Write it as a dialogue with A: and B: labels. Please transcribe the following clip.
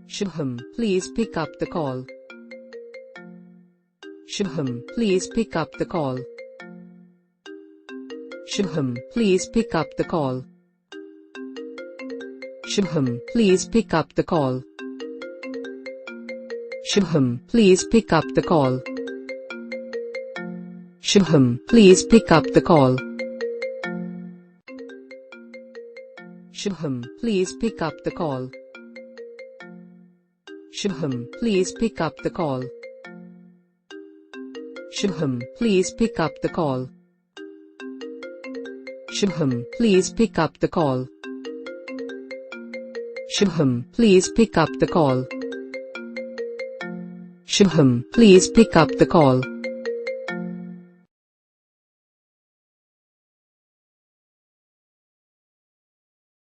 A: Subham, please pick up the call. Subham, please pick up the call. Subham, please pick up the call. Subham, please pick up the call. Subham, please pick up the call. Subham, please pick up the call. Subham, please pick up the call. Subham, please pick up the call. Subham, please pick up the call. Subham, please pick up the call. Subham, please pick up the call. Subham, please pick up the call.